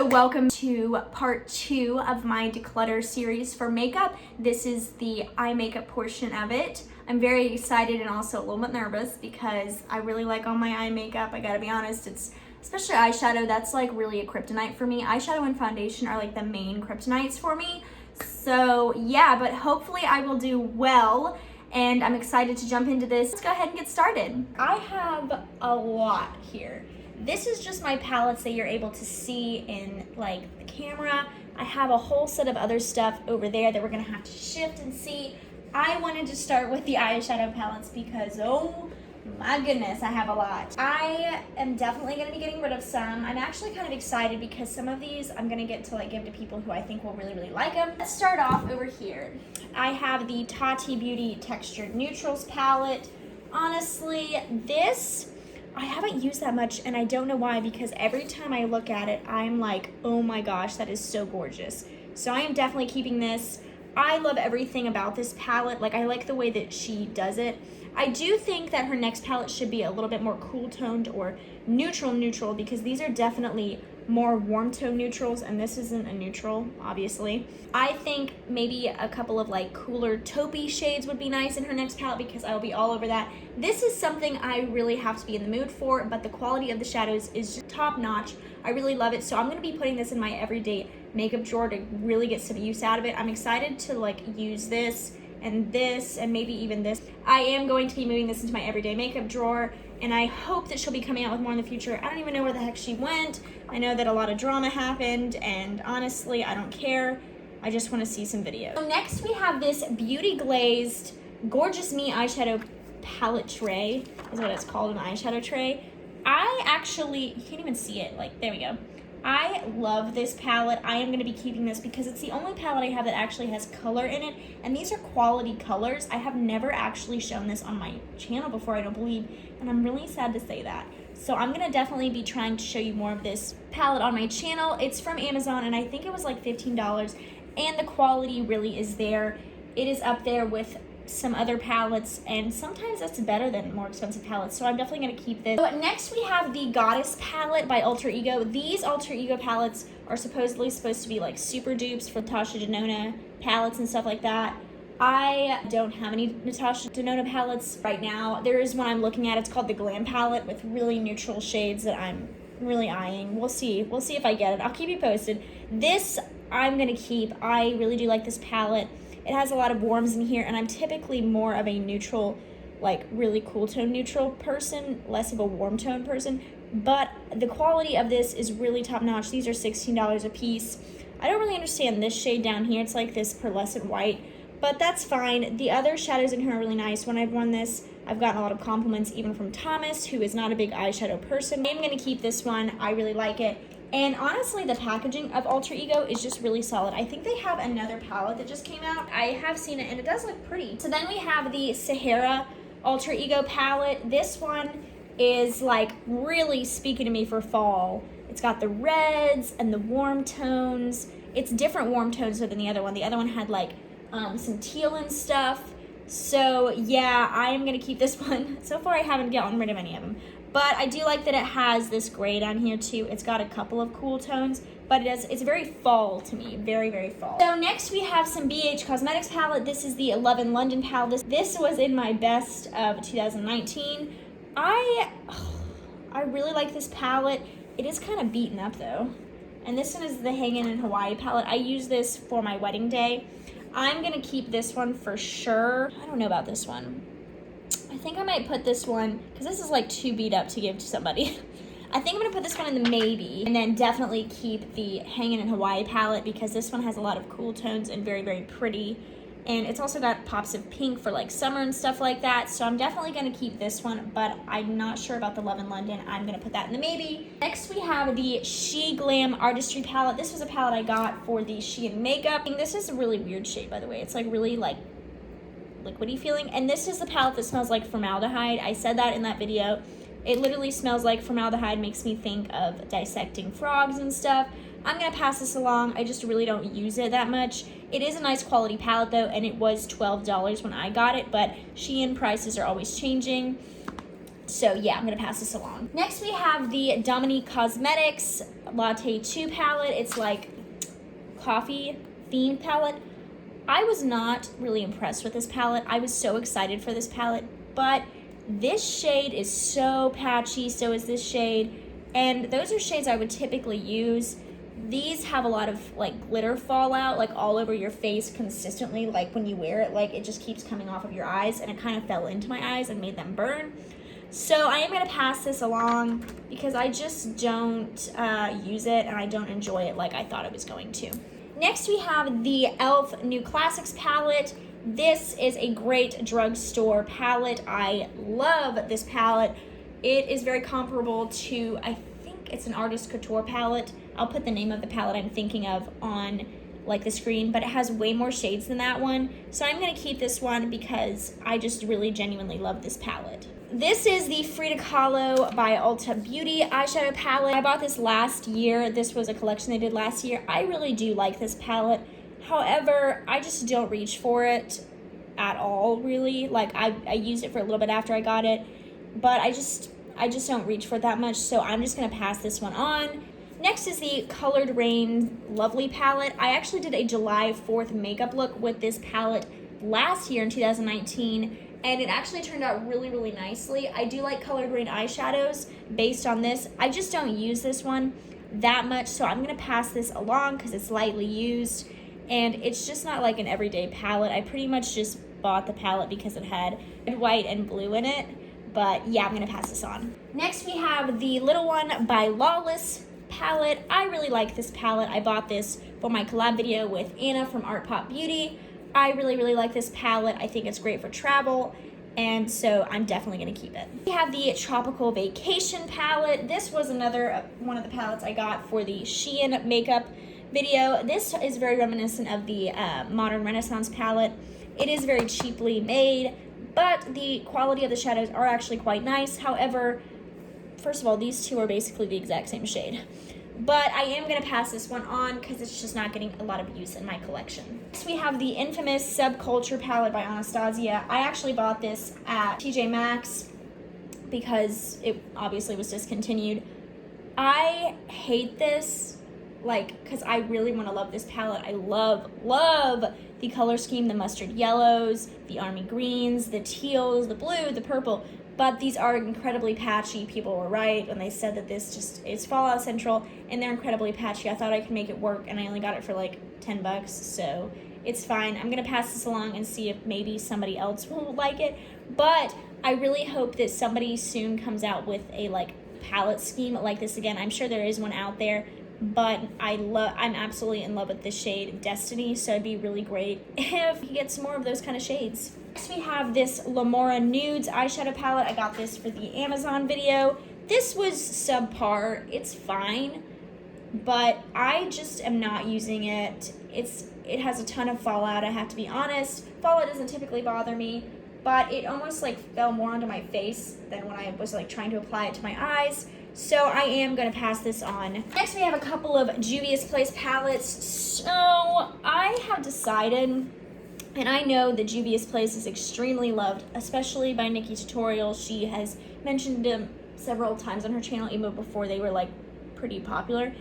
welcome to part 2 of my declutter series for makeup. This is the eye makeup portion of it. I'm very excited and also a little bit nervous because I really like all my eye makeup. I gotta be honest, it's especially eyeshadow, that's like really a kryptonite for me. Eyeshadow and foundation are like the main kryptonites for me. So yeah, but hopefully I will do well and I'm excited to jump into this. Let's go ahead and get started. I have a lot here. This is just my palettes that you're able to see in like the camera. I have a whole set of other stuff over there that we're gonna have to shift and see. I wanted to start with the eyeshadow palettes because, oh my goodness, I have a lot. I am definitely gonna be getting rid of some. I'm actually kind of excited because some of these I'm gonna get to like give to people who I think will really like them. Let's start off over here. I have the Tati Beauty Textured Neutrals palette. Honestly, this, I haven't used that much and I don't know why, because every time I look at it, I'm like, oh my gosh, that is so gorgeous. So I am definitely keeping this. I love everything about this palette. Like, I like the way that she does it. I do think that her next palette should be a little bit more cool toned or neutral because these are definitely more warm tone neutrals and this isn't a neutral, obviously. I think maybe a couple of like cooler taupey shades would be nice in her next palette because I'll be all over that. This is something I really have to be in the mood for, but the quality of the shadows is top notch. I really love it, so I'm gonna be putting this in my everyday makeup drawer to really get some use out of it. I'm excited to like use this and maybe even this. I am going to be moving this into my everyday makeup drawer and I hope that she'll be coming out with more in the future. I don't even know where the heck she went. I know that a lot of drama happened and honestly, I don't care. I just want to see some videos. So next we have this Beauty Glazed Gorgeous Me eyeshadow palette tray, is what it's called, an eyeshadow tray. I actually, you can't even see it, like there we go. I love this palette. I am going to be keeping this because it's the only palette I have that actually has color in it, and these are quality colors. I have never actually shown this on my channel before, I don't believe, and I'm really sad to say that. So I'm going to definitely be trying to show you more of this palette on my channel. It's from Amazon, and I think it was like $15, and the quality really is there. It is up there with some other palettes, and sometimes that's better than more expensive palettes, so I'm definitely going to keep this. So next we have the Goddess palette by Alter Ego. These Alter Ego palettes are supposedly supposed to be like super dupes for Natasha Denona palettes and stuff like that. I don't have any Natasha Denona palettes right now. There is one I'm looking at. It's called the Glam palette with really neutral shades that I'm really eyeing. We'll see if I get it. I'll keep you posted. This I'm going to keep. I really do like this palette. It has a lot of warms in here, and I'm typically more of a neutral, like really cool tone neutral person, less of a warm tone person, but the quality of this is really top notch. These are $16 a piece. I don't really understand this shade down here. It's like this pearlescent white, but that's fine. The other shadows in here are really nice. When I've worn this, I've gotten a lot of compliments even from Thomas, who is not a big eyeshadow person. I'm going to keep this one. I really like it. And honestly, the packaging of Alter Ego is just really solid. I think they have another palette that just came out. I have seen it and it does look pretty. So then we have the Sahara Alter Ego palette. This one is like really speaking to me for fall. It's got the reds and the warm tones. It's different warm tones than the other one. The other one had like some teal and stuff. So yeah, I am gonna keep this one. So far I haven't gotten rid of any of them. But I do like that it has this gray down here too. It's got a couple of cool tones, but it's very fall to me, very fall. So next we have some BH Cosmetics palette. This is the Love in London palette. This was in my best of 2019. I really like this palette. It is kind of beaten up though. And this one is the Hangin' in Hawaii palette. I use this for my wedding day. I'm gonna keep this one for sure. I don't know about this one. I think I might put this one, because this is like too beat up to give to somebody. I think I'm going to put this one in the maybe, and then definitely keep the Hangin' in Hawaii palette because this one has a lot of cool tones and very pretty. And it's also got pops of pink for like summer and stuff like that. So I'm definitely going to keep this one, but I'm not sure about the Love in London. I'm going to put that in the maybe. Next we have the She Glam Artistry palette. This was a palette I got for the Shein makeup. And this is a really weird shade, by the way. It's like really like liquidy feeling, and this is the palette that smells like formaldehyde. I said that in that video. It literally smells like formaldehyde, makes me think of dissecting frogs and stuff. I'm gonna pass this along. I just really don't use it that much. It is a nice quality palette though, and it was $12 when I got it, but Shein prices are always changing. So yeah, I'm gonna pass this along. Next we have the Dominique Cosmetics Latte 2 palette. It's like coffee themed palette. I was not really impressed with this palette. I was so excited for this palette, but this shade is so patchy, so is this shade, and those are shades I would typically use. These have a lot of like glitter fallout, like all over your face consistently, like when you wear it, like it just keeps coming off of your eyes, and it kind of fell into my eyes and made them burn. So I am gonna pass this along because I just don't use it, and I don't enjoy it like I thought I was going to. Next we have the e.l.f. New Classics palette. This is a great drugstore palette. I love this palette. It is very comparable to, I think it's an Artist Couture palette. I'll put the name of the palette I'm thinking of on like the screen, but it has way more shades than that one. So I'm gonna keep this one because I just really genuinely love this palette. This is the Frida Kahlo by Ulta Beauty eyeshadow palette. I bought this last year. This was a collection they did last year. I really do like this palette. However, I just don't reach for it at all, really. Like I used it for a little bit after I got it, but I just don't reach for it that much, so I'm just gonna pass this one on. Next is the Colored Rain Lovely palette. I actually did a July 4th makeup look with this palette last year in 2019, and it actually turned out really, really nicely. I do like Colored Rain eyeshadows based on this. I just don't use this one that much, so I'm gonna pass this along because it's lightly used, and it's just not like an everyday palette. I pretty much just bought the palette because it had red, white, and blue in it, but yeah, I'm gonna pass this on. Next we have the Little One by Lawless palette. I really like this palette. I bought this for my collab video with Anna from Art Pop Beauty. I really, really like this palette. I think it's great for travel, and so I'm definitely gonna keep it. We have the Tropical Vacation palette. This was another one of the palettes I got for the Shein makeup video. This is very reminiscent of the Modern Renaissance palette. It is very cheaply made, but the quality of the shadows are actually quite nice. However, first of all, these two are basically the exact same shade. But I am gonna pass this one on because it's just not getting a lot of use in my collection. Next we have the infamous Subculture palette by Anastasia. I actually bought this at TJ Maxx because it obviously was discontinued. I hate this, like, because I really want to love this palette. I love the color scheme, the mustard yellows, the army greens, the teals, the blue, the purple, but these are incredibly patchy. People were right when they said that this just is Fallout Central, and they're incredibly patchy. I thought I could make it work, and I only got it for like 10 bucks, so it's fine. I'm gonna pass this along and see if maybe somebody else will like it, but I really hope that somebody soon comes out with a like palette scheme like this again. I'm sure there is one out there, but I'm absolutely in love with this shade Destiny, so it'd be really great if you get some more of those kind of shades. Next we have this Lamora Nudes eyeshadow palette. I got this for the Amazon video. This was subpar. It's fine, but I just am not using it. It has a ton of fallout, I have to be honest. Fallout doesn't typically bother me, but it almost like fell more onto my face than when I was like trying to apply it to my eyes. So I am gonna pass this on. Next we have a couple of Juvia's Place palettes. So I have decided, and I know that Juvia's Place is extremely loved, especially by Nikki Tutorial. She has mentioned them several times on her channel, even before they were like pretty popular.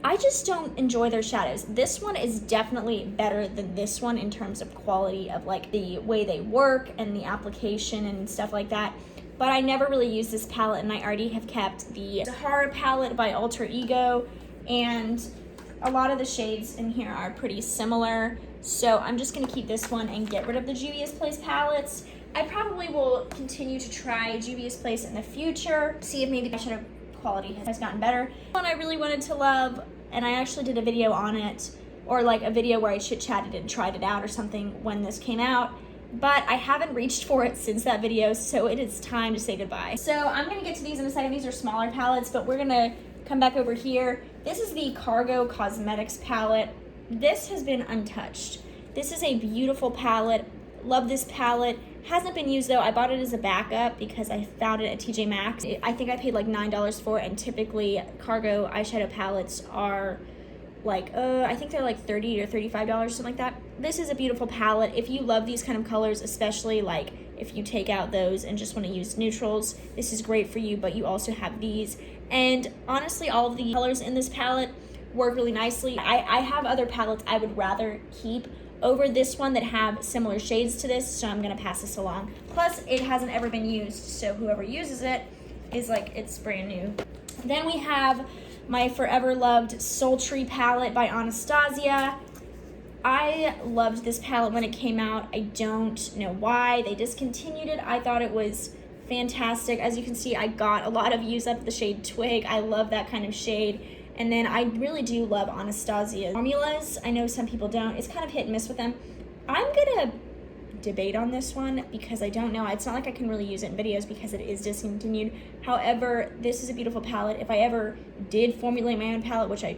I just don't enjoy their shadows. This one is definitely better than this one in terms of quality of like the way they work and the application and stuff like that. But I never really used this palette, and I already have kept the Sahara palette by Alter Ego, and a lot of the shades in here are pretty similar. So I'm just gonna keep this one and get rid of the Juvia's Place palettes. I probably will continue to try Juvia's Place in the future, see if maybe the eyeshadow quality has gotten better. One I really wanted to love, and I actually did a video on it, or like a video where I chit-chatted and tried it out or something when this came out, but I haven't reached for it since that video, so it is time to say goodbye. So I'm gonna get to these in a second. These are smaller palettes, but we're gonna come back over here. This is the Cargo Cosmetics palette. This has been untouched. This is a beautiful palette. Love this palette. Hasn't been used though. I bought it as a backup because I found it at TJ Maxx. I think I paid like $9 for it, and typically Cargo eyeshadow palettes are like, I think they're like $30 or $35, something like that. This is a beautiful palette. If you love these kind of colors, especially like if you take out those and just want to use neutrals, this is great for you, but you also have these. And honestly, all of the colors in this palette work really nicely. I have other palettes I would rather keep over this one that have similar shades to this, so I'm gonna pass this along. Plus, it hasn't ever been used, so whoever uses it is like, it's brand new. Then we have my forever loved Sultry palette by Anastasia. I loved this palette when it came out. I don't know why they discontinued it. I thought it was fantastic. As you can see, I got a lot of use out of the shade Twig. I love that kind of shade. And then I really do love Anastasia's formulas. I know some people don't. It's kind of hit and miss with them. I'm gonna debate on this one because I don't know. It's not like I can really use it in videos because it is discontinued. However, this is a beautiful palette. If I ever did formulate my own palette, which I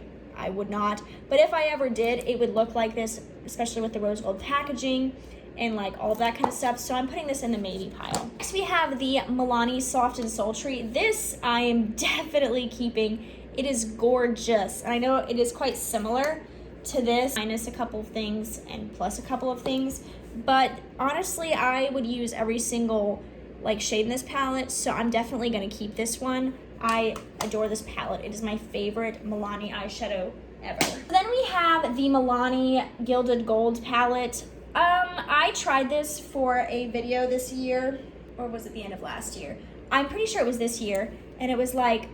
would not, but if I ever did, it would look like this, especially with the rose gold packaging and like all that kind of stuff. So I'm putting this in the maybe pile. Next we have the Milani Soft and Sultry. This I am definitely keeping. It is gorgeous, and I know it is quite similar to this, minus a couple of things and plus a couple of things, but honestly, I would use every single like shade in this palette, so I'm definitely gonna keep this one. I adore this palette. It is my favorite Milani eyeshadow ever. Then we have the Milani Gilded Gold palette. I tried this for a video this year, or was it the end of last year? I'm pretty sure it was this year, and it was like,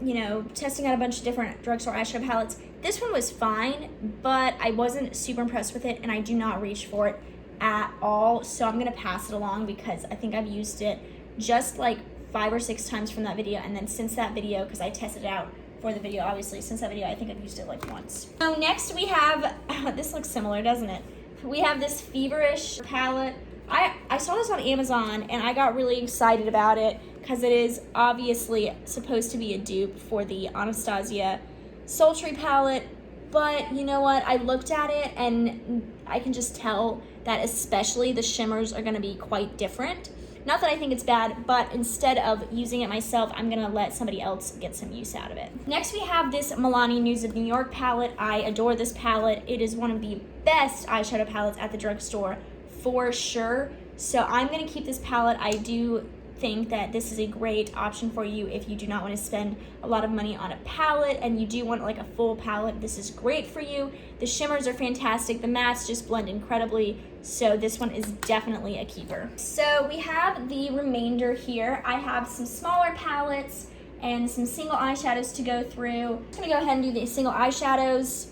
you know, testing out a bunch of different drugstore eyeshadow palettes. This one was fine, but I wasn't super impressed with it, and I do not reach for it at all, so I'm gonna pass it along because I think I've used it just like 5 or 6 times from that video, and then since that video, because I tested it out for the video, obviously, since that video, I think I've used it like once. So next we have, this looks similar, doesn't it? We have this Feverish palette. I saw this on Amazon, and I got really excited about it because it is obviously supposed to be a dupe for the Anastasia Sultry palette, but you know what? I looked at it, and I can just tell that especially the shimmers are gonna be quite different. Not that I think it's bad, but instead of using it myself, I'm gonna let somebody else get some use out of it. Next we have this Milani News of New York palette. I adore this palette. It is one of the best eyeshadow palettes at the drugstore for sure. So I'm gonna keep this palette. I do think that this is a great option for you if you do not want to spend a lot of money on a palette and you do want like a full palette. This is great for you. The shimmers are fantastic. The mattes just blend incredibly. So this one is definitely a keeper. So we have the remainder here. I have some smaller palettes and some single eyeshadows to go through. I'm gonna go ahead and do the single eyeshadows.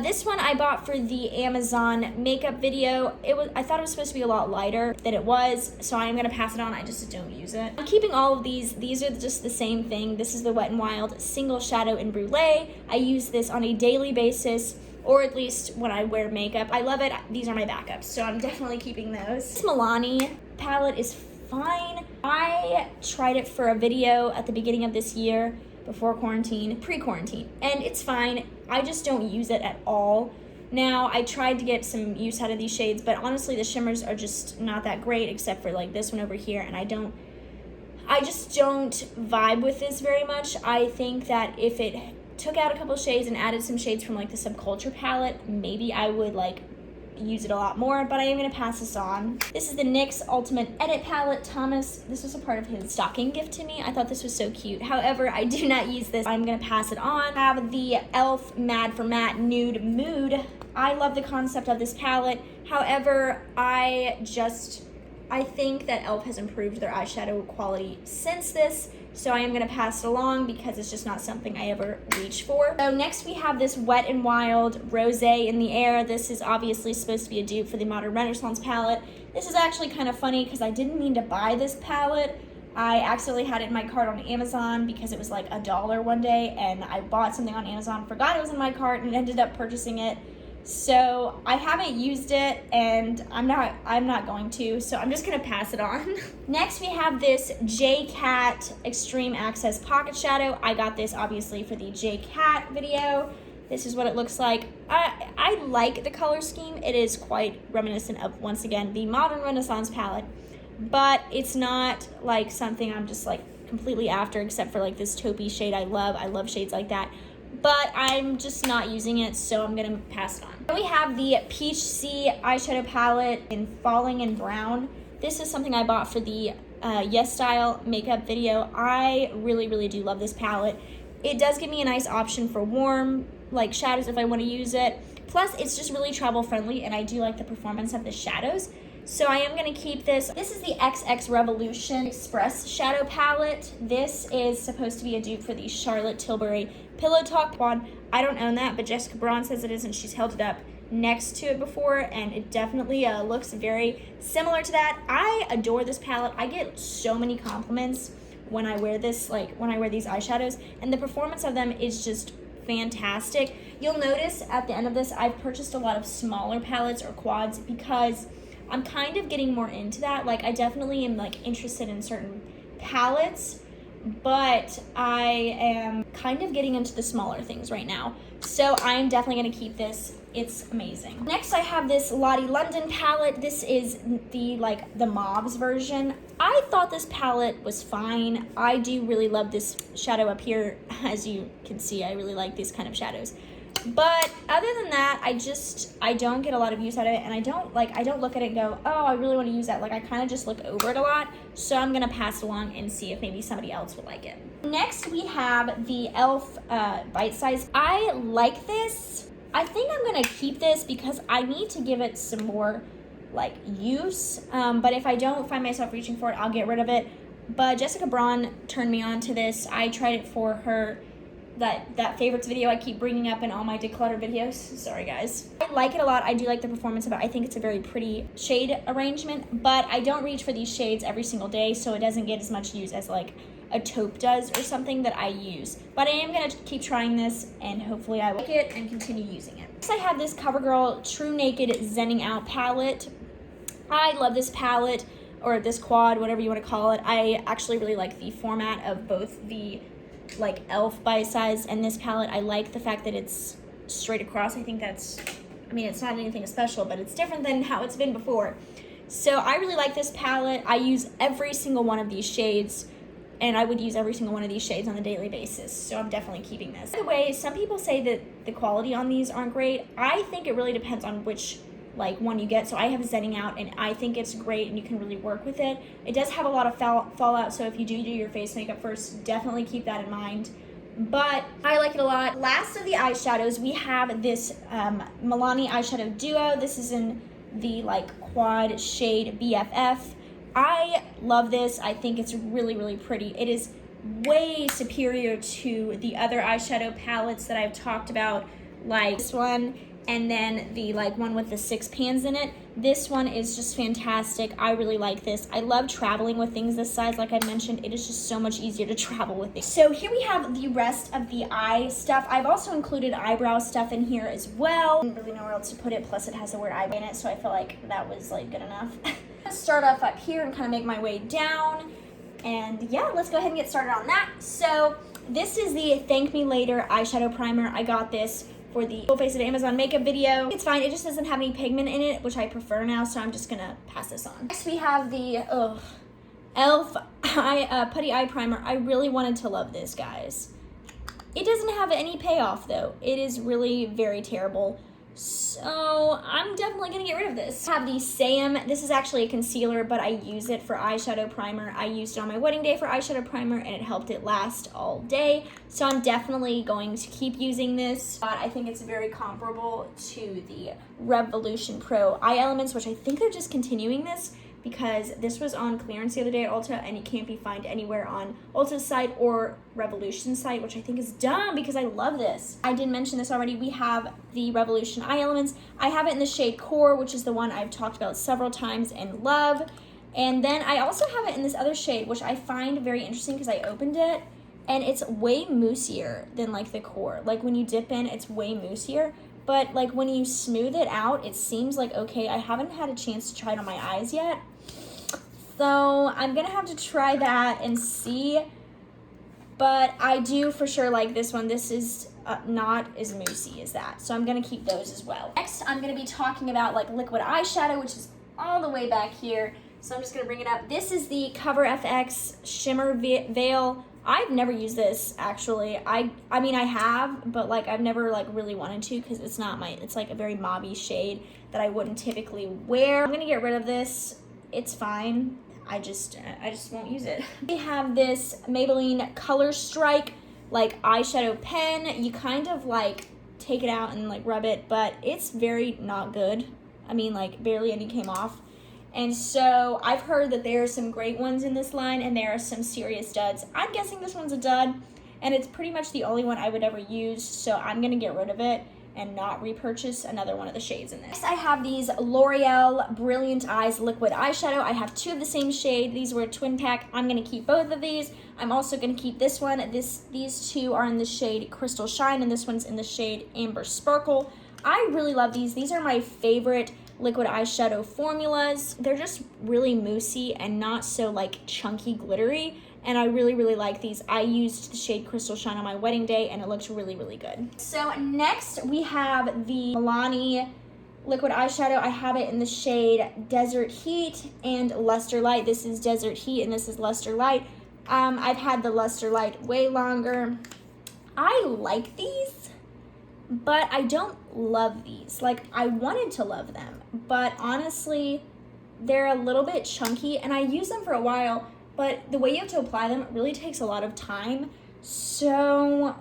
This one I bought for the Amazon makeup video. I thought it was supposed to be a lot lighter than it was, so I'm gonna pass it on. I just don't use it. I'm keeping all of these. These are just the same thing. This is the Wet n Wild Single Shadow in Brulee. I use this on a daily basis, or at least when I wear makeup. I love it. These are my backups, so I'm definitely keeping those. This Milani palette is fine. I tried it for a video at the beginning of this year, before quarantine, pre-quarantine, and it's fine. I just don't use it at all. Now, I tried to get some use out of these shades, but honestly, the shimmers are just not that great, except for like this one over here, and I just don't vibe with this very much. I think that if it took out a couple shades and added some shades from like the Subculture palette, maybe I would like use it a lot more, but I am gonna pass this on. This is the NYX Ultimate Edit palette. Thomas, this was a part of his stocking gift to me. I thought this was so cute. However, I do not use this. I'm gonna pass it on. I have the e.l.f. Mad for Matte Nude Mood. I love the concept of this palette. However, I think that e.l.f. has improved their eyeshadow quality since this, so I am gonna pass it along because it's just not something I ever reach for. So next we have this Wet n Wild Rosé in the Air. This is obviously supposed to be a dupe for the Modern Renaissance palette. This is actually kind of funny because I didn't mean to buy this palette. I accidentally had it in my cart on Amazon because it was like $1 one day, and I bought something on Amazon, forgot it was in my cart, and ended up purchasing it. So I haven't used it, and I'm not going to, so I'm just gonna pass it on. Next we have this J-Cat Extreme Access Pocket Shadow. I got this obviously for the J-Cat video. This is what it looks like. I like the color scheme. It is quite reminiscent of, once again, the Modern Renaissance palette, but it's not like something I'm just like completely after, except for like this taupey shade I love shades like that. But I'm just not using it, so I'm gonna pass it on. Then we have the Peach Sea eyeshadow palette in Falling in Brown. This is something I bought for the Yes Style makeup video. I really do love this palette. It does give me a nice option for warm like shadows if I want to use it. Plus, it's just really travel friendly, and I do like the performance of the shadows. So I am going to keep this. This is the XX Revolution Express Shadow Palette. This is supposed to be a dupe for the Charlotte Tilbury Pillow Talk Quad. I don't own that, but Jessica Braun says it is, and she's held it up next to it before, and it definitely looks very similar to that. I adore this palette. I get so many compliments when I wear this, like when I wear these eyeshadows, and the performance of them is just fantastic. You'll notice at the end of this, I've purchased a lot of smaller palettes or quads because I'm kind of getting more into that. Like, I definitely am like interested in certain palettes, but I am kind of getting into the smaller things right now. So I'm definitely gonna keep this. It's amazing. Next, I have this Lottie London palette. This is the mauves version. I thought this palette was fine. I do really love this shadow up here. As you can see, I really like these kind of shadows. But other than that, I don't get a lot of use out of it, and I don't look at it and go, oh, I really want to use that. Like, I kind of just look over it a lot. So I'm gonna pass along and see if maybe somebody else would like it. Next, we have the e.l.f. Bite Size. I like this. I think I'm gonna keep this because I need to give it some more like use. But if I don't find myself reaching for it, I'll get rid of it. But Jessica Braun turned me on to this. I tried it for her that favorites video I keep bringing up in all my declutter videos. Sorry guys. I like it a lot. I do like the performance of it. I think it's a very pretty shade arrangement, but I don't reach for these shades every single day, so it doesn't get as much use as like a taupe does or something that I use. But I am gonna keep trying this, and hopefully I will like it and continue using it. Next, I have this CoverGirl True Naked Zenning Out palette. I love this palette, or this quad, whatever you want to call it. I actually really like the format of both the like e.l.f. Bite Size and this palette. I like the fact that it's straight across. I think that's, I mean, it's not anything special, but it's different than how it's been before. So I really like this palette. I use every single one of these shades, and I would use every single one of these shades on a daily basis. So I'm definitely keeping this. By the way, some people say that the quality on these aren't great. I think it really depends on which one you get. So I have Zenning Out, and I think it's great, and you can really work with it. It does have a lot of fallout, so if you do your face makeup first, definitely keep that in mind. But I like it a lot. Last of the eyeshadows, we have this Milani eyeshadow duo. This is in the quad shade BFF. I love this. I think it's really pretty. It is way superior to the other eyeshadow palettes that I've talked about, like this one, and then the one with the 6 pans in it. This one is just fantastic. I really like this. I love traveling with things this size. Like I mentioned, it is just so much easier to travel with it. So here we have the rest of the eye stuff. I've also included eyebrow stuff in here as well. I didn't really know where else to put it, plus it has the word eyebrow in it, so I feel like that was good enough. I'm gonna start off up here and kind of make my way down. And yeah, let's go ahead and get started on that. So this is the Thank Me Later eyeshadow primer. I got this for the Full Face of Amazon makeup video. It's fine, it just doesn't have any pigment in it, which I prefer now, so I'm just gonna pass this on. Next we have the e.l.f. Putty Eye Primer. I really wanted to love this, guys. It doesn't have any payoff though. It is really very terrible. So I'm definitely gonna get rid of this. I have the Sam. This is actually a concealer, but I use it for eyeshadow primer. I used it on my wedding day for eyeshadow primer, and it helped it last all day. So I'm definitely going to keep using this. I think it's very comparable to the Revolution Pro Eye Elements, which I think they're just continuing this, because this was on clearance the other day at Ulta, and it can't be found anywhere on Ulta's site or Revolution's site, which I think is dumb because I love this. I did mention this already. We have the Revolution Eye Elements. I have it in the shade Core, which is the one I've talked about several times and love. And then I also have it in this other shade, which I find very interesting because I opened it, and it's way moussier than the Core. When you dip in, it's way moussier. But when you smooth it out, it seems okay. I haven't had a chance to try it on my eyes yet. So I'm gonna have to try that and see. But I do for sure like this one. This is not as moussey as that. So I'm gonna keep those as well. Next, I'm gonna be talking about liquid eyeshadow, which is all the way back here. So I'm just gonna bring it up. This is the Cover FX Shimmer Veil. I've never used this actually. I mean I have, but I've never really wanted to, because it's not my, it's a very mauvey shade that I wouldn't typically wear. I'm gonna get rid of this it's fine. I just won't use it. We have this Maybelline Color Strike like eyeshadow pen. You kind of like take it out and like rub it, but it's very not good. I mean, like barely any came off. And so I've heard that there are some great ones in this line and there are some serious duds. I'm guessing this one's a dud, and it's pretty much the only one I would ever use, so I'm gonna get rid of it and not repurchase another one of the shades in this. Next, I have these L'Oreal Brilliant Eyes Liquid Eyeshadow. I have 2 of the same shade. These were a twin pack. I'm gonna keep both of these. I'm also gonna keep this one. These 2 are in the shade Crystal Shine, and this one's in the shade Amber Sparkle. I really love these. These are my favorite liquid eyeshadow formulas. They're just really moussey and not so like chunky glittery, and I really, really like these. I used the shade Crystal Shine on my wedding day, and it looks really, really good. So next we have the Milani liquid eyeshadow. I have it in the shade Desert Heat and Luster Light. This is Desert Heat and this is Luster Light. I've had the Luster Light way longer. I like these, but I don't love these. Like, I wanted to love them, but honestly, they're a little bit chunky, and I use them for a while, but the way you have to apply them really takes a lot of time. So,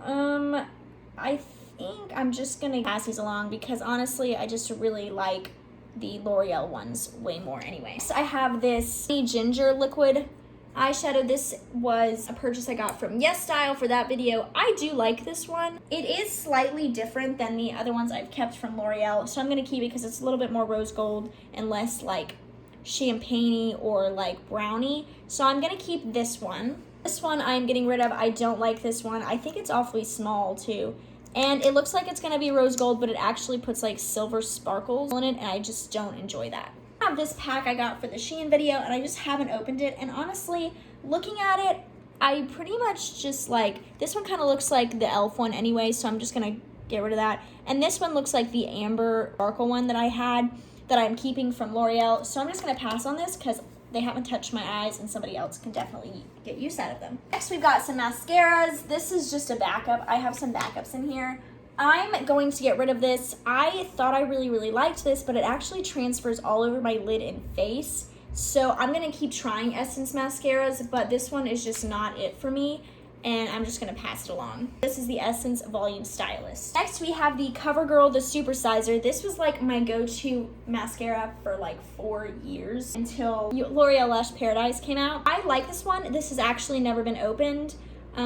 I think I'm just gonna pass these along because honestly, I just really like the L'Oreal ones way more anyway. So I have this Ginger liquid eyeshadow. This was a purchase I got from Yes Style for that video. I do like this one. It is slightly different than the other ones I've kept from L'Oreal, so I'm gonna keep it because it's a little bit more rose gold and less like champagne-y or like brownie. So I'm gonna keep this one. This one I'm getting rid of. I don't like this one. I think it's awfully small too. And it looks like it's gonna be rose gold, but it actually puts like silver sparkles in it, and I just don't enjoy that. I have this pack I got for the Shein video, and I just haven't opened it, and honestly, looking at it, I pretty much just like, this one kind of looks like the e.l.f. one anyway, so I'm just gonna get rid of that. And this one looks like the Amber Sparkle one that I had that I'm keeping from L'Oreal, so I'm just gonna pass on this because they haven't touched my eyes and somebody else can definitely get use out of them. Next, we've got some mascaras. This is just a backup. I have some backups in here. I'm going to get rid of this. I thought I really, really liked this, but it actually transfers all over my lid and face. So I'm gonna keep trying Essence mascaras, but this one is just not it for me, and I'm just gonna pass it along. This is the Essence Volume Stylist. Next, we have the CoverGirl, the Supersizer. This was like my go-to mascara for like 4 years until L'Oreal Lash Paradise came out. I like this one. This has actually never been opened.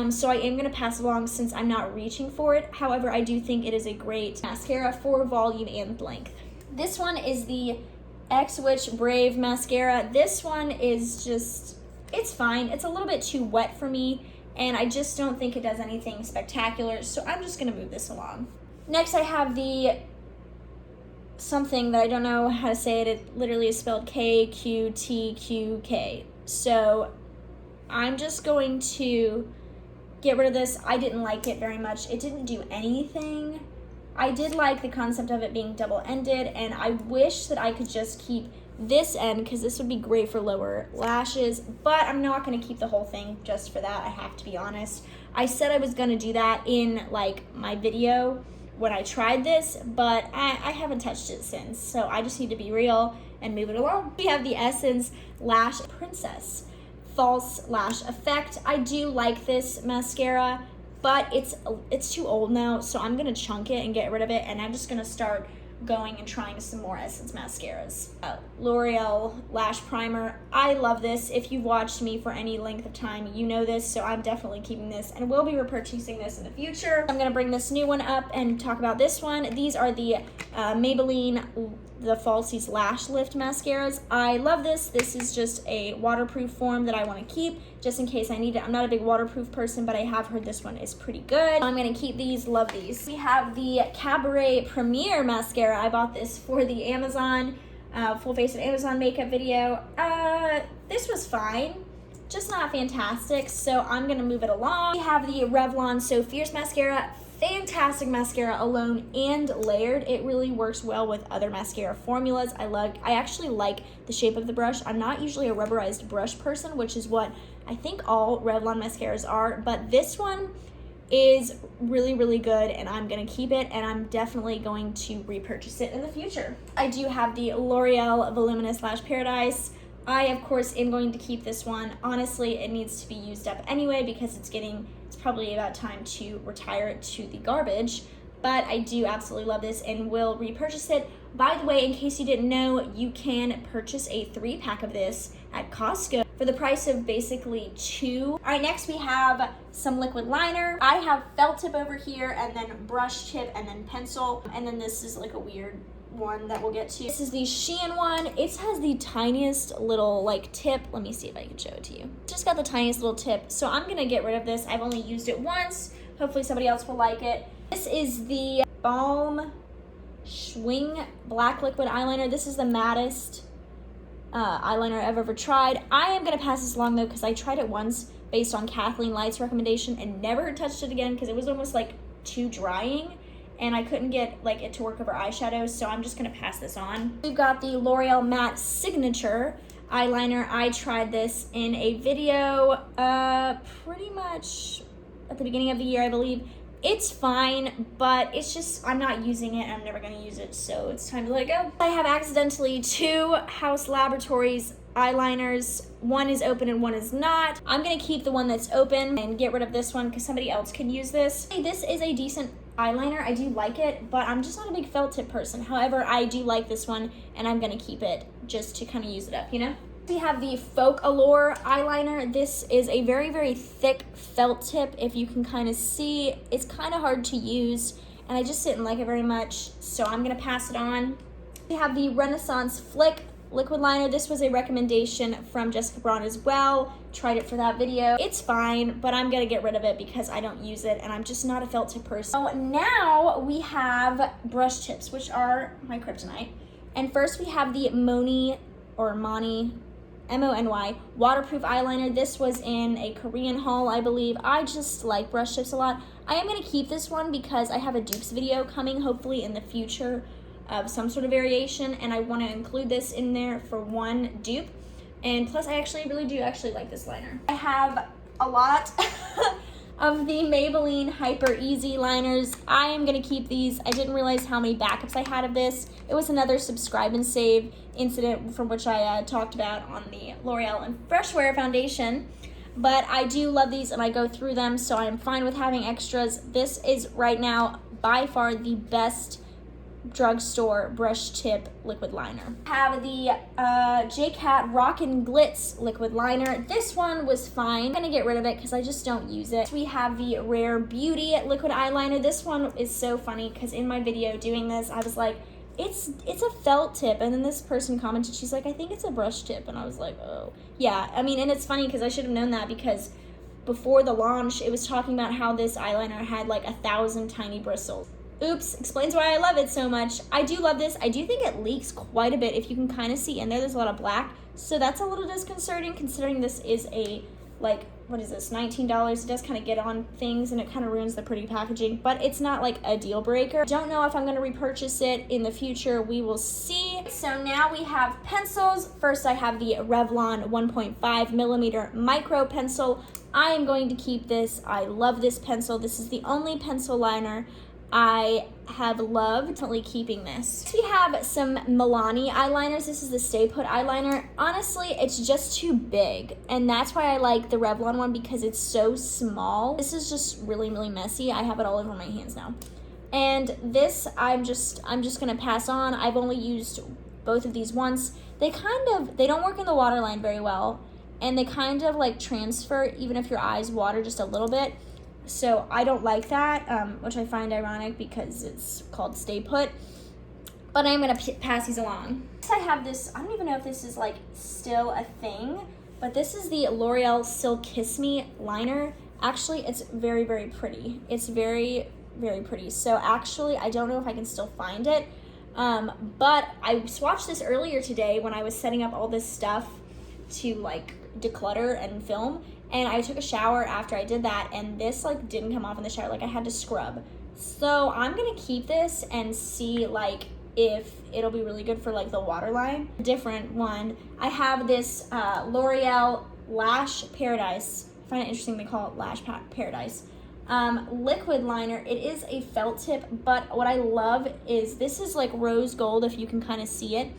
So I am going to pass along since I'm not reaching for it. However, I do think it is a great mascara for volume and length. This one is the X-Witch Brave Mascara. This one is just, it's fine. It's a little bit too wet for me, and I just don't think it does anything spectacular, so I'm just going to move this along. Next, I have the something that I don't know how to say it. It literally is spelled KQTQK. So I'm just going to get rid of this. I didn't like it very much. It didn't do anything. I did like the concept of it being double-ended, and I wish that I could just keep this end because this would be great for lower lashes, but I'm not going to keep the whole thing just for that. I have to be honest. I said I was going to do that in like my video when I tried this, but I haven't touched it since, so I just need to be real and move it along. We have the Essence Lash Princess False Lash Effect. I do like this mascara, but it's too old now, so I'm gonna chunk it and get rid of it, and I'm just gonna start going and trying some more Essence mascaras. L'Oreal Lash Primer. I love this. If you've watched me for any length of time, you know this, so I'm definitely keeping this, and we'll be repurchasing this in the future. I'm gonna bring this new one up and talk about this one. These are the Maybelline the Falsies Lash Lift mascaras. I love this. This is just a waterproof form that I want to keep just in case I need it. I'm not a big waterproof person, but I have heard this one is pretty good. I'm going to keep these. Love these. We have the Cabaret Premier mascara. I bought this for the Amazon full face of Amazon makeup video. This was fine, just not fantastic, so I'm going to move it along. We have the Revlon So Fierce mascara. Fantastic mascara alone and layered. It really works well with other mascara formulas. I actually like the shape of the brush. I'm not usually a rubberized brush person, which is what I think all Revlon mascaras are, but this one is really, really good, and I'm gonna keep it, and I'm definitely going to repurchase it in the future. I do have the L'Oreal Voluminous Lash Paradise I, of course, am going to keep this one. Honestly, it needs to be used up anyway because it's probably about time to retire it to the garbage. But I do absolutely love this and will repurchase it. By the way, in case you didn't know, you can purchase a 3-pack of this at Costco for the price of basically 2. All right, next we have some liquid liner. I have felt tip over here, and then brush tip, and then pencil. And then this is like a weird one that we'll get to. This is the Shein one. It has the tiniest little like tip. Let me see if I can show it to you. Just got the tiniest little tip. So I'm gonna get rid of this. I've only used it once. Hopefully somebody else will like it. This is the Balm Schwing Black Liquid Eyeliner. This is the mattest eyeliner I've ever tried. I am gonna pass this along though because I tried it once based on Kathleen Light's recommendation and never touched it again because it was almost like too drying and I couldn't get like it to work over eyeshadows, so I'm just gonna pass this on. We've got the L'Oreal Matte Signature eyeliner. I tried this in a video pretty much at the beginning of the year, I believe. It's fine, but it's just, I'm not using it and I'm never gonna use it, so it's time to let it go. I have accidentally 2 House Laboratories eyeliners. One is open and one is not. I'm gonna keep the one that's open and get rid of this one because somebody else can use this. This is a decent eyeliner. I do like it, but I'm just not a big felt tip person. However, I do like this one and I'm gonna keep it just to kind of use it up, you know? We have the Folk Allure eyeliner. This is a very, very thick felt tip. If you can kind of see, it's kind of hard to use, and I just didn't like it very much, so I'm gonna pass it on. We have the Renaissance Flick liquid liner. This was a recommendation from Jessica Braun as well. Tried it for that video. It's fine, but I'm gonna get rid of it because I don't use it, and I'm just not a felt tip person. So now we have brush tips, which are my kryptonite. And first we have the Moni M-O-N-Y waterproof eyeliner. This was in a Korean haul, I believe. I just like brush tips a lot. I am gonna keep this one because I have a dupes video coming hopefully in the future of some sort of variation, and I wanna include this in there for one dupe. And plus I really do like this liner. I have a lot of the Maybelline Hyper Easy liners. I am gonna keep these. I didn't realize how many backups I had of this. It was another subscribe and save incident from which I talked about on the L'Oreal and Freshwear foundation. But I do love these and I go through them, so I'm fine with having extras. This is right now by far the best drugstore brush tip liquid liner. I have the JCat Rockin' Glitz liquid liner. This one was fine. I'm gonna get rid of it because I just don't use it. We have the Rare Beauty liquid eyeliner. This one is so funny because in my video doing this, I was like, it's a felt tip, and then this person commented, she's like, I think it's a brush tip, and I was like, oh. Yeah, I mean, and it's funny because I should have known that because before the launch, it was talking about how this eyeliner had like 1,000 tiny bristles. Oops, explains why I love it so much. I do love this. I do think it leaks quite a bit. If you can kind of see in there's a lot of black. So that's a little disconcerting considering this is a, like, what is this, $19. It does kind of get on things and it kind of ruins the pretty packaging, but it's not like a deal breaker. Don't know if I'm going to repurchase it in the future. We will see. So now we have pencils. First I have the Revlon 1.5 millimeter micro pencil. I am going to keep this. I love this pencil. This is the only pencil liner I have loved. Definitely keeping this. We have some Milani eyeliners. This is the Stay Put eyeliner. Honestly, it's just too big, and that's why I like the Revlon one because it's so small. This is just really, really messy. I have it all over my hands now. And this, I'm just gonna pass on. I've only used both of these once. They don't work in the waterline very well, and they kind of like transfer even if your eyes water just a little bit. So I don't like that, which I find ironic because it's called Stay Put. But I'm gonna pass these along. I have this, I don't even know if this is like still a thing, but this is the L'Oreal Silk Kiss Me liner. Actually, it's very, very pretty. It's very, very pretty. So actually, I don't know if I can still find it, but I swatched this earlier today when I was setting up all this stuff to like declutter and film. And I took a shower after I did that, and this like didn't come off in the shower. Like I had to scrub. So I'm gonna keep this and see like if it'll be really good for like the waterline. Different one. I have this L'Oreal Lash Paradise. I find it interesting they call it Lash Paradise. Liquid liner. It is a felt tip, but what I love is this is like rose gold if you can kind of see it.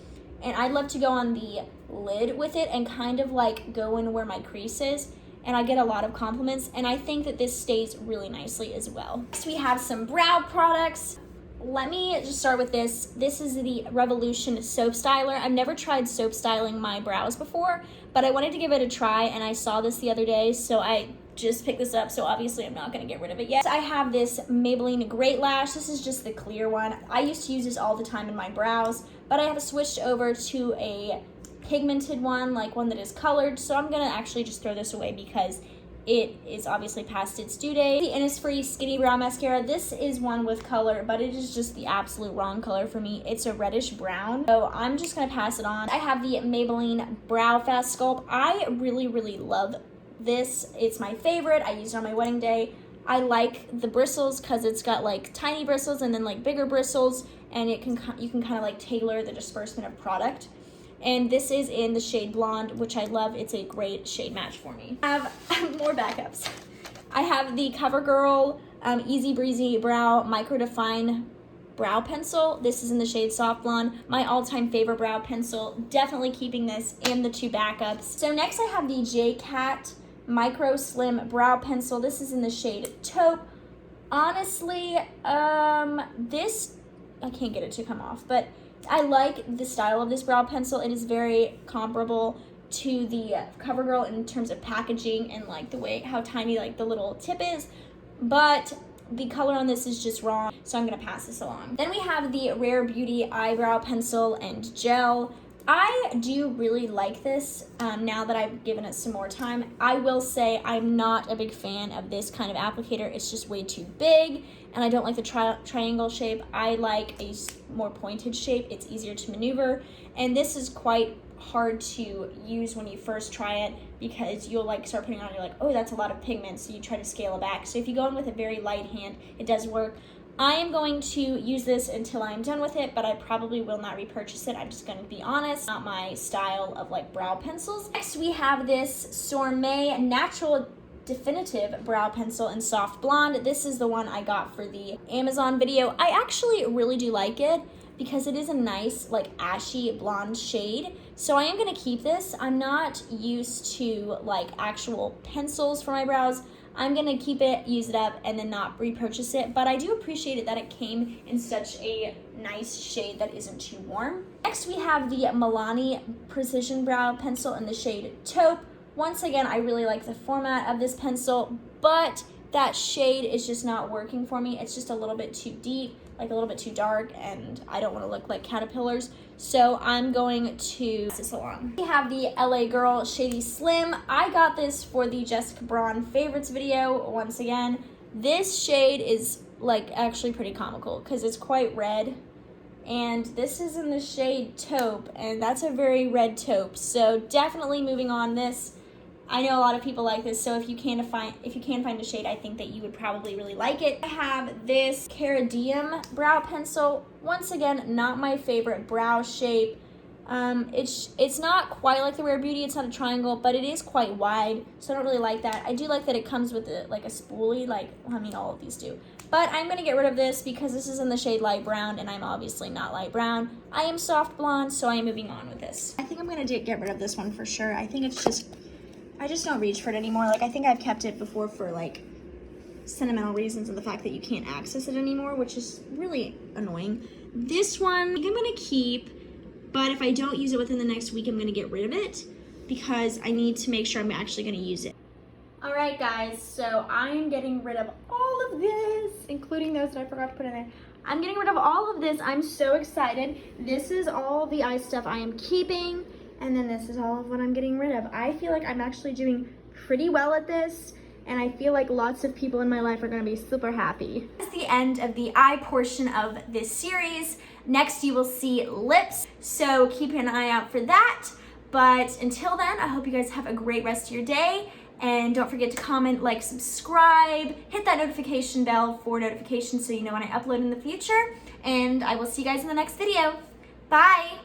And I'd love to go on the lid with it and kind of like go in where my crease is. And I get a lot of compliments, and I think that this stays really nicely as well. Next, we have some brow products. Let me just start with this. This is the Revolution Soap Styler. I've never tried soap styling my brows before, but I wanted to give it a try, and I saw this the other day, so I just picked this up, so obviously I'm not gonna get rid of it yet. I have this Maybelline Great Lash. This is just the clear one. I used to use this all the time in my brows, but I have switched over to a pigmented one, like one that is colored, so I'm gonna actually just throw this away because it is obviously past its due date. The Innisfree Skinny Brow Mascara. This is one with color, but it is just the absolute wrong color for me. It's a reddish brown, so I'm just gonna pass it on. I have the Maybelline Brow Fast Sculpt. I really, really love this. It's my favorite. I used it on my wedding day. I like the bristles because it's got like tiny bristles and then like bigger bristles, and you can kind of like tailor the disbursement of product. And this is in the shade Blonde, which I love. It's a great shade match for me. I have more backups. I have the CoverGirl Easy Breezy Brow Micro Define Brow Pencil. This is in the shade Soft Blonde. My all-time favorite brow pencil. Definitely keeping this in the two backups. So next I have the JCat Micro Slim Brow Pencil. This is in the shade Taupe. Honestly, this, I can't get it to come off, but I like the style of this brow pencil. It is very comparable to the CoverGirl in terms of packaging and like the way, how tiny like the little tip is, but the color on this is just wrong, so I'm gonna pass this along. Then we have the Rare Beauty Eyebrow Pencil and Gel. I do really like this now that I've given it some more time. I will say I'm not a big fan of this kind of applicator. It's just way too big, and I don't like the triangle shape. I like a more pointed shape. It's easier to maneuver, and this is quite hard to use when you first try it because you'll like start putting it on and you're like, oh, that's a lot of pigment, so you try to scale it back. So if you go in with a very light hand, it does work. I am going to use this until I'm done with it, but I probably will not repurchase it. I'm just going to be honest, not my style of like brow pencils. Next we have this Sormay Natural Definitive Brow Pencil in Soft Blonde. This is the one I got for the Amazon video. I actually really do like it because it is a nice like ashy blonde shade. So I am going to keep this. I'm not used to like actual pencils for my brows. I'm gonna keep it, use it up, and then not repurchase it, but I do appreciate it that it came in such a nice shade that isn't too warm. Next we have the Milani Precision Brow Pencil in the shade Taupe. Once again, I really like the format of this pencil, but that shade is just not working for me. It's just a little bit too deep, like a little bit too dark, and I don't wanna look like caterpillars. So I'm going to pass this along. We have the LA Girl Shady Slim. I got this for the Jessica Braun favorites video. Once again, this shade is like actually pretty comical because it's quite red. And this is in the shade Taupe, and that's a very red taupe. So definitely moving on this. I know a lot of people like this, so if you can find a shade, I think that you would probably really like it. I have this Cara Diem brow pencil. Once again, not my favorite brow shape. It's not quite like the Rare Beauty. It's not a triangle, but it is quite wide, so I don't really like that. I do like that it comes with like a spoolie, like, I mean, all of these do. But I'm gonna get rid of this because this is in the shade Light Brown, and I'm obviously not light brown. I am soft blonde, so I am moving on with this. I think I'm gonna get rid of this one for sure. I think it's just, I just don't reach for it anymore. Like, I think I've kept it before for like sentimental reasons and the fact that you can't access it anymore, which is really annoying. This one, I think I'm gonna keep, but if I don't use it within the next week, I'm gonna get rid of it because I need to make sure I'm actually gonna use it. All right, guys, so I'm getting rid of all of this, including those that I forgot to put in there. I'm getting rid of all of this. I'm so excited. This is all the eye stuff I am keeping, and then this is all of what I'm getting rid of. I feel like I'm actually doing pretty well at this, and I feel like lots of people in my life are gonna be super happy. That's the end of the eye portion of this series. Next, you will see lips, so keep an eye out for that. But until then, I hope you guys have a great rest of your day, and don't forget to comment, like, subscribe, hit that notification bell for notifications so you know when I upload in the future, and I will see you guys in the next video. Bye!